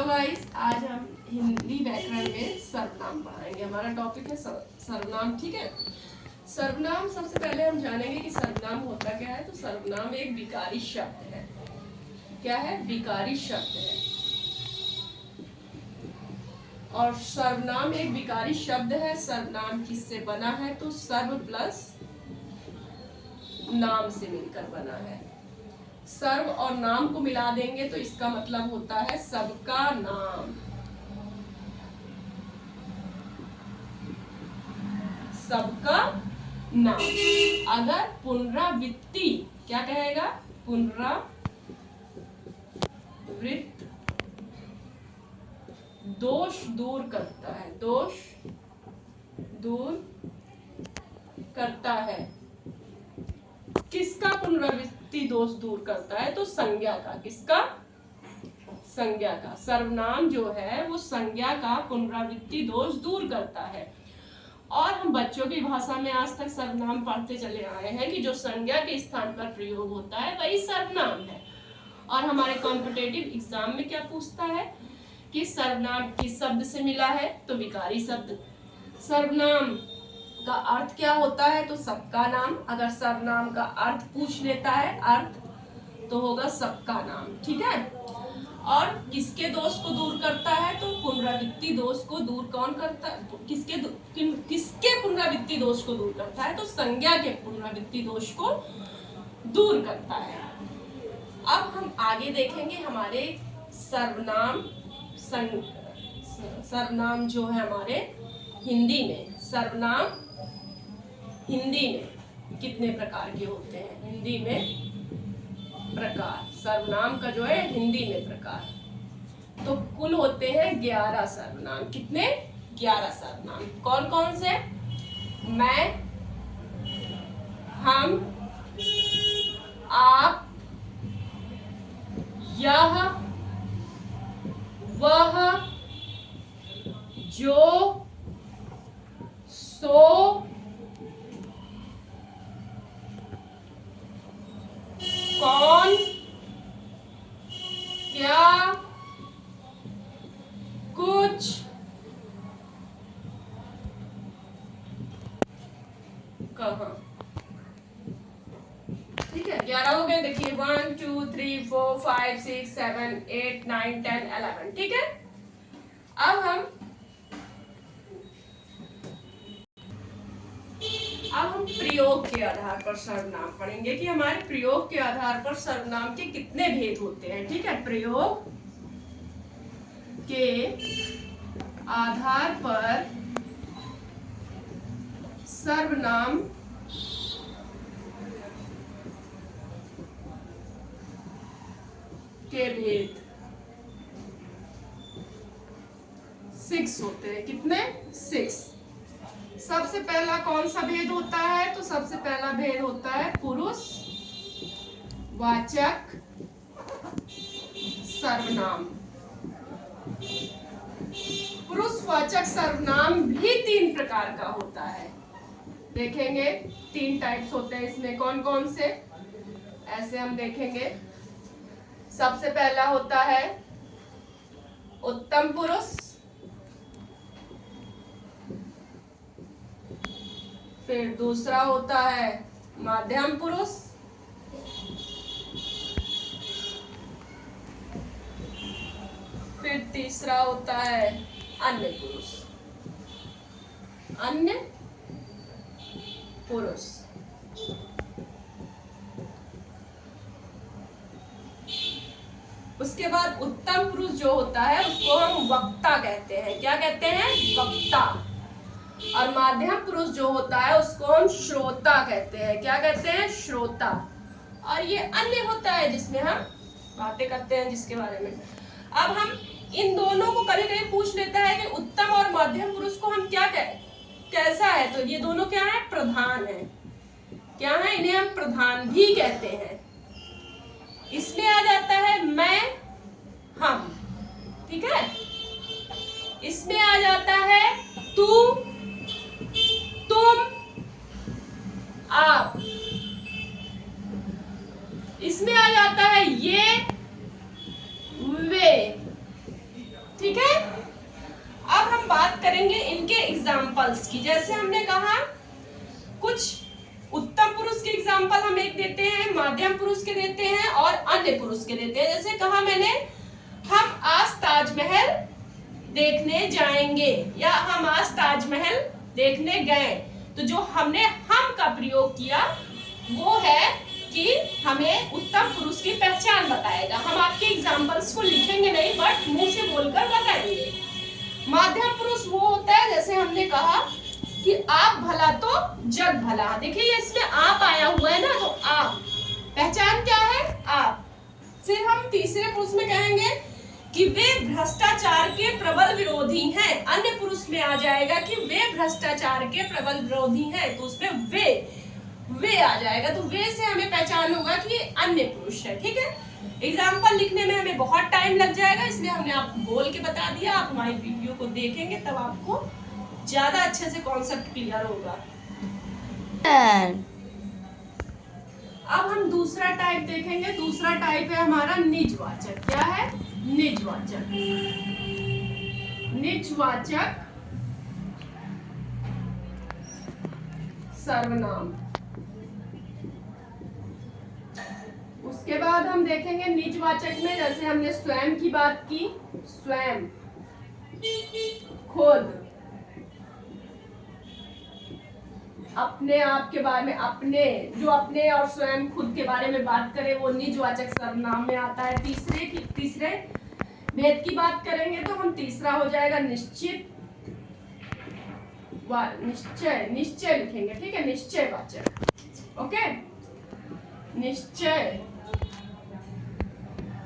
Guys, आज हम हिंदी व्याकरण में सर्वनाम पढ़ाएंगे। हमारा टॉपिक है सर्वनाम। ठीक है। सर्वनाम, सबसे पहले हम जानेंगे कि सर्वनाम होता क्या है। तो सर्वनाम एक विकारी शब्द है। क्या है? विकारी शब्द है। और सर्वनाम एक विकारी शब्द है। सर्वनाम किससे बना है? तो सर्व प्लस नाम से मिलकर बना है। सर्व और नाम को मिला देंगे तो इसका मतलब होता है सबका नाम। सबका नाम। अगर पुनरावृत्ति, क्या कहेगा? पुनरावृत्त दोष दूर करता है। दोष दूर करता है। किसका पुनरावृत्ति दोष दूर करता है? तो संज्ञा का। किसका? संज्ञा का। सर्वनाम जो है वो संज्ञा का पुनरावृत्ति दोष दूर करता है। और हम बच्चों की भाषा में आज तक सर्वनाम पढ़ते चले आए हैं कि जो संज्ञा के स्थान पर प्रयोग होता है वही सर्वनाम है। और हमारे कॉम्पिटिटिव एग्जाम में क्या पूछता है कि सर्वनाम किस शब्द से मिला है? तो विकारी शब्द। सर्वनाम का अर्थ क्या होता है? तो सबका नाम। अगर सर्वनाम का अर्थ पूछ लेता है, अर्थ, तो होगा सबका नाम। ठीक है। और किसके दोष को दूर करता है? तो पुनरावृत्ति दोष को दूर कौन करता है? किसके पुनरावृत्ति दोष को दूर करता है? तो संज्ञा के पुनरावृत्ति दोष को दूर करता है। अब हम आगे देखेंगे हमारे सर्वनाम सर्वनाम जो है हमारे हिंदी में। सर्वनाम हिंदी में कितने प्रकार के होते हैं? हिंदी में प्रकार। सर्वनाम का जो है हिंदी में प्रकार, तो कुल होते हैं 11 सर्वनाम। कितने? 11 सर्वनाम। कौन कौन से? मैं, हम, आप, यह, वह, जो, सो, कौन, क्या, कुछ, कहाँ। ठीक है। 11 हो गए। देखिए 1 2 3 4 5 6 7 8 9 10 11। ठीक है। अब हम प्रयोग के आधार पर सर्वनाम पढ़ेंगे कि हमारे प्रयोग के आधार पर सर्वनाम के कितने भेद होते हैं। ठीक है। प्रयोग के आधार पर सर्वनाम के भेद 6 होते हैं। कितने? 6। सबसे पहला कौन सा भेद होता है? तो सबसे पहला भेद होता है पुरुष वाचक सर्वनाम। पुरुषवाचक सर्वनाम भी 3 प्रकार का होता है। देखेंगे 3 टाइप्स होते हैं इसमें। कौन कौन से? ऐसे हम देखेंगे। सबसे पहला होता है उत्तम पुरुष, फिर दूसरा होता है मध्यम पुरुष, फिर तीसरा होता है अन्य पुरुष। अन्य पुरुष। उसके बाद उत्तम पुरुष जो होता है उसको हम वक्ता कहते हैं। क्या कहते हैं? वक्ता। और माध्यम पुरुष जो होता है उसको हम श्रोता कहते हैं। क्या कहते हैं? श्रोता। और ये अन्य होता है जिसमें हम बातें करते हैं, जिसके बारे में। अब हम इन दोनों को कभी कभी पूछ लेता है कि उत्तम और मध्यम पुरुष को हम क्या कहें, कैसा है? तो ये दोनों क्या है? प्रधान है। क्या है? इन्हें हम प्रधान भी कहते हैं। इसमें आ जाता है मैं, हम। ठीक है। इसमें आ जाता है तू, तुम, आप। इसमें आ जाता है ये, वे। ठीक है। अब हम बात करेंगे इनके एग्जाम्पल्स की। जैसे हमने कहा कुछ उत्तम पुरुष के एग्जाम्पल हम एक देते हैं, माध्यम पुरुष के देते हैं और अन्य पुरुष के देते हैं। जैसे कहा मैंने, हम आज ताजमहल देखने जाएंगे या हम आज ताजमहल देखने गए। तो जो हमने हम का प्रयोग किया वो है कि हमें उत्तम पुरुष की पहचान बताएगा। हम आपके एग्जाम्पल्स को लिखेंगे नहीं बट मुंह से बोलकर बताएंगे। माध्यम पुरुष वो होता है, जैसे हमने कहा कि आप भला तो जग भला। देखिए इसमें आप आया हुआ है ना, तो आप पहचान क्या है, आप। फिर हम तीसरे पुरुष में कहेंगे कि वे भ्रष्टाचार के प्रबल विरोधी हैं। अन्य पुरुष में आ जाएगा कि वे भ्रष्टाचार के प्रबल विरोधी हैं, तो उसमें वे आ जाएगा। तो वे से हमें पहचान होगा कि अन्य पुरुष है। ठीक है, एग्जाम्पल लिखने में हमें बहुत टाइम लग जाएगा, इसलिए हमने आपको बोल के बता दिया। आप हमारी वीडियो को देखेंगे तब आपको ज्यादा अच्छे से कॉन्सेप्ट क्लियर होगा। अब हम दूसरा टाइप देखेंगे। दूसरा टाइप है हमारा निजवाचक। क्या है, निजवाचक। निजवाचक सर्वनाम। उसके बाद हम देखेंगे निजवाचक में, जैसे हमने स्वयं की बात की, स्वयं, खुद, अपने आप के बारे में, अपने, जो अपने और स्वयं खुद के बारे में बात करे वो निजवाचक सर्वनाम में आता है। तीसरे भेद की बात करेंगे तो हम तीसरा हो जाएगा निश्चित, निश्चय, निश्चय लिखेंगे। ठीक है, निश्चयवाचक। ओके, निश्चय,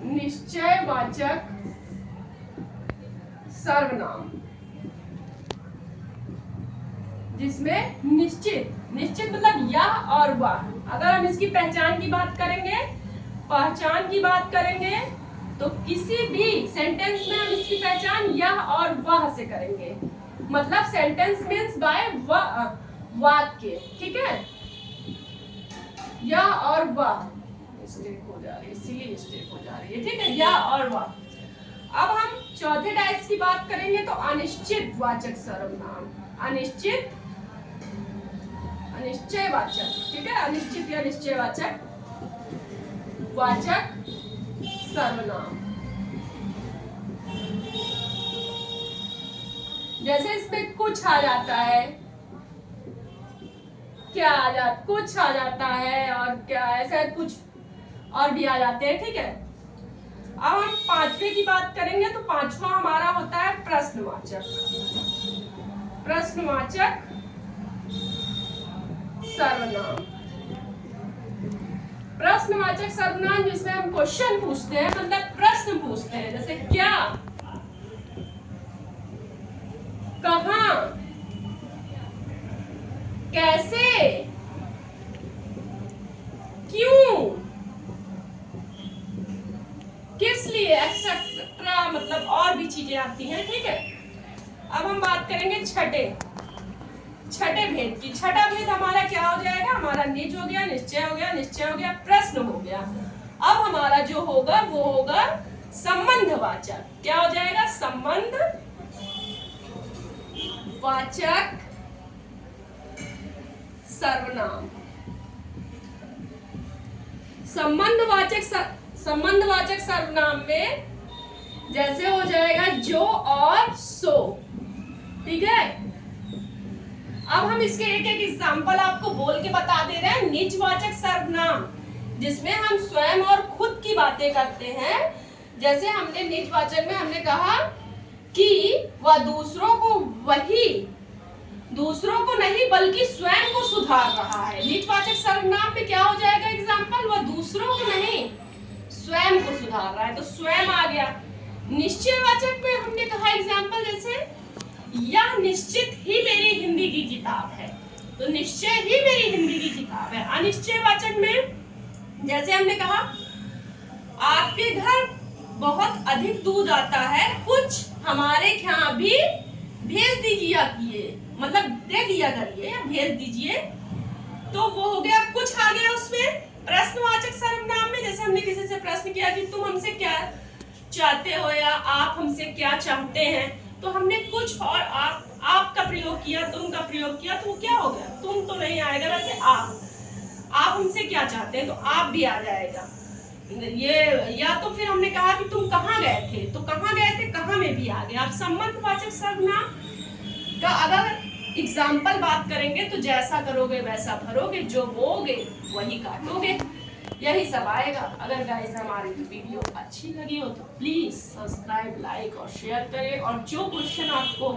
निश्चयवाचक सर्वनाम, जिसमें निश्चित, निश्चित मतलब यह और वह। अगर हम इसकी पहचान की बात करेंगे, पहचान की बात करेंगे तो किसी भी सेंटेंस में हम इसकी पहचान यह और वह से करेंगे। मतलब सेंटेंस मीन्स बाय वाक्य। ठीक है, यह और वह, मिस्टेक हो जा रही है, इसीलिए मिस्टेक हो जा रही है। ठीक है, यह और वह। अब हम चौथे टाइप की बात करेंगे तो अनिश्चित वाचक सर्वनाम, अनिश्चित, अनिश्चयवाचक। ठीक है, अनिश्चित या निश्चयवाचक वाचक सर्वनाम। जैसे इसमें कुछ आ जाता है, क्या आ जाता, कुछ आ जाता है और क्या, ऐसा कुछ और भी आ जाते हैं। ठीक है, अब हम पांचवे की बात करेंगे तो पांचवा हमारा होता है प्रश्नवाचक, प्रश्नवाचक सर्वनाम। प्रश्नवाचक सर्वनाम जिसमें हम क्वेश्चन पूछते हैं, मतलब प्रश्न पूछते हैं। जैसे क्या, कहां, कैसे, क्यों, किस लिए, एक्सेट्रा, मतलब और भी चीजें आती हैं। ठीक है, अब हम बात करेंगे छठे भेद की। छठा भेद हमारा क्या हो जाएगा, हमारा निज हो गया, निश्चय हो गया, निश्चय हो गया, प्रश्न हो गया। अब हमारा जो होगा वो होगा संबंधवाचक। क्या हो जाएगा, संबंध वाचक सर्वनाम। संबंधवाचक सर्वनाम में जैसे हो जाएगा जो और सो। ठीक है, अब हम इसके एक एक एग्जाम्पल आपको बोल के बता दे रहे हैं। निजवाचक सर्वनाम जिसमें हम स्वयं और खुद की बातें करते हैं। जैसे हमने निजवाचक में हमने कहा कि वह दूसरों को नहीं बल्कि स्वयं को सुधार रहा है। निजवाचक सर्वनाम में क्या हो जाएगा एग्जाम्पल, वह दूसरों को नहीं स्वयं को सुधार रहा है, तो स्वयं आ गया। निश्चयवाचक में हमने कहा एग्जाम्पल, जैसे यह निश्चित ही मेरी हिंदी की किताब है, तो निश्चय ही मेरी हिंदी की किताब है। अनिश्चयवाचक में जैसे हमने कहा आपके घर बहुत अधिक दूध आता है, कुछ हमारे यहाँ भी भेज दीजिए, मतलब दे दिया करिए या भेज दीजिए, तो वो हो गया, कुछ आ गया उसमें। प्रश्नवाचक सर्वनाम में जैसे हमने किसी से प्रश्न किया कि तुम हमसे क्या चाहते हो या आप हमसे क्या चाहते हैं, तो हमने कुछ और आप का प्रयोग किया, तुम का प्रयोग किया, तो क्या हो गया, तुम तो नहीं आएगा, वैसे आप हमसे क्या चाहते हैं, तो आप भी आ जाएगा ये। या तो फिर हमने कहा कि तुम कहाँ गए थे, तो कहाँ गए थे, कहाँ में भी आ गया। आप संबंधवाचक सर्वनाम का अगर एग्जाम्पल बात करेंगे तो जैसा करोगे वैसा भरोगे, जो बोगे वही काटोगे, यही सब आएगा। अगर गाइस हमारी वीडियो अच्छी लगी हो तो प्लीज सब्सक्राइब, लाइक और शेयर करें, और जो क्वेश्चन आपको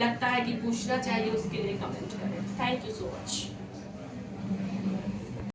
लगता है कि पूछना चाहिए उसके लिए कमेंट करें। Thank you so much.